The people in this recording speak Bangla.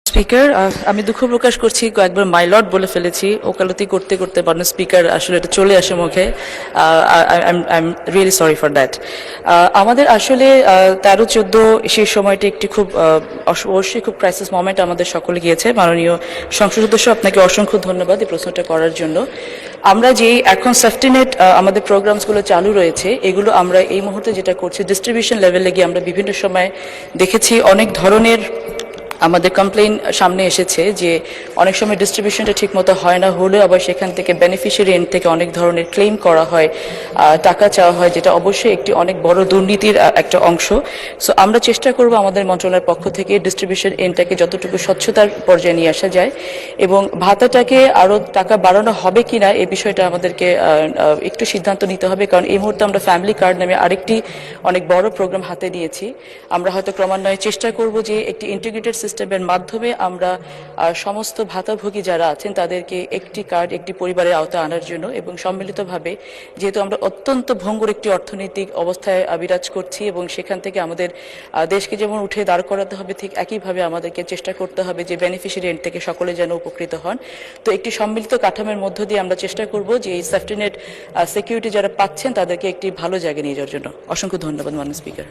স্পিকার, আমি দুঃখ প্রকাশ করছি, কয়েকবার মাই লর্ড বলে ফেলেছি। ওকালতি করতে করতে মাননীয় স্পিকার আসলে এটা চলে আসে মুখে। I am really sorry for that. আমাদের আসলে 13-14 সেই সময়টা একটি খুব অবশ্যই খুব ক্রাইসিস মোমেন্ট আমাদের সকলে গিয়েছে। মাননীয় সংসদ সদস্য, আপনাকে অসংখ্য ধন্যবাদ এই প্রশ্নটা করার জন্য। আমরা যেই এখন সেফটি নেট আমাদের প্রোগ্রামসগুলো চালু রয়েছে, এগুলো আমরা এই মুহূর্তে যেটা করছি ডিস্ট্রিবিউশন লেভেলে গিয়ে আমরা বিভিন্ন সময় দেখেছি অনেক ধরনের আমাদের কমপ্লেইন সামনে এসেছে যে অনেক সময় ডিস্ট্রিবিউশনটা ঠিকমতো হয় না, হলেও আবার সেখান থেকে বেনিফিশিয়ারি এন্ড থেকে অনেক ধরনের ক্লেম করা হয়, টাকা চাওয়া হয়, যেটা অবশ্যই একটি অনেক বড় দুর্নীতির একটা অংশ। সো আমরা চেষ্টা করব আমাদের মন্ত্রণালয়ের পক্ষ থেকে ডিস্ট্রিবিউশন এন্ডটাকে যতটুকু স্বচ্ছতার পর্যায়ে নিয়ে আসা যায়, এবং ভাতাটাকে আরও টাকা বাড়ানো হবে কিনা এই বিষয়টা আমাদেরকে একটু সিদ্ধান্ত নিতে হবে। কারণ এই মুহূর্তে আমরা ফ্যামিলি কার্ড নামে আরেকটি অনেক বড় প্রোগ্রাম হাতে নিয়েছি। আমরা হয়তো ক্রমান্বয়ে চেষ্টা করব যে একটি ইন্টিগ্রেটেড সিস্টেমের মাধ্যমে আমরা সমস্ত ভাতাভোগী যারা আছেন তাদেরকে একটি কার্ড একটি পরিবারের আওতায় আনার জন্য, এবং সম্মিলিতভাবে, যেহেতু আমরা অত্যন্ত ভঙ্গুর একটি অর্থনৈতিক অবস্থায় বিরাজ করছি এবং সেখান থেকে আমাদের দেশকে যেমন উঠে দাঁড় করাতে হবে, ঠিক একইভাবে আমাদেরকে চেষ্টা করতে হবে যে বেনিফিশিয়ারি এন্ড থেকে সকলে যেন উপকৃত হন। তো একটি সম্মিলিত কাঠামোর মধ্য দিয়ে আমরা চেষ্টা করব যে এই সেফটি নেট সিকিউরিটি যারা পাচ্ছেন তাদেরকে একটি ভালো জায়গায় নিয়ে যাওয়ার জন্য। অসংখ্য ধন্যবাদ মাননীয় স্পিকার।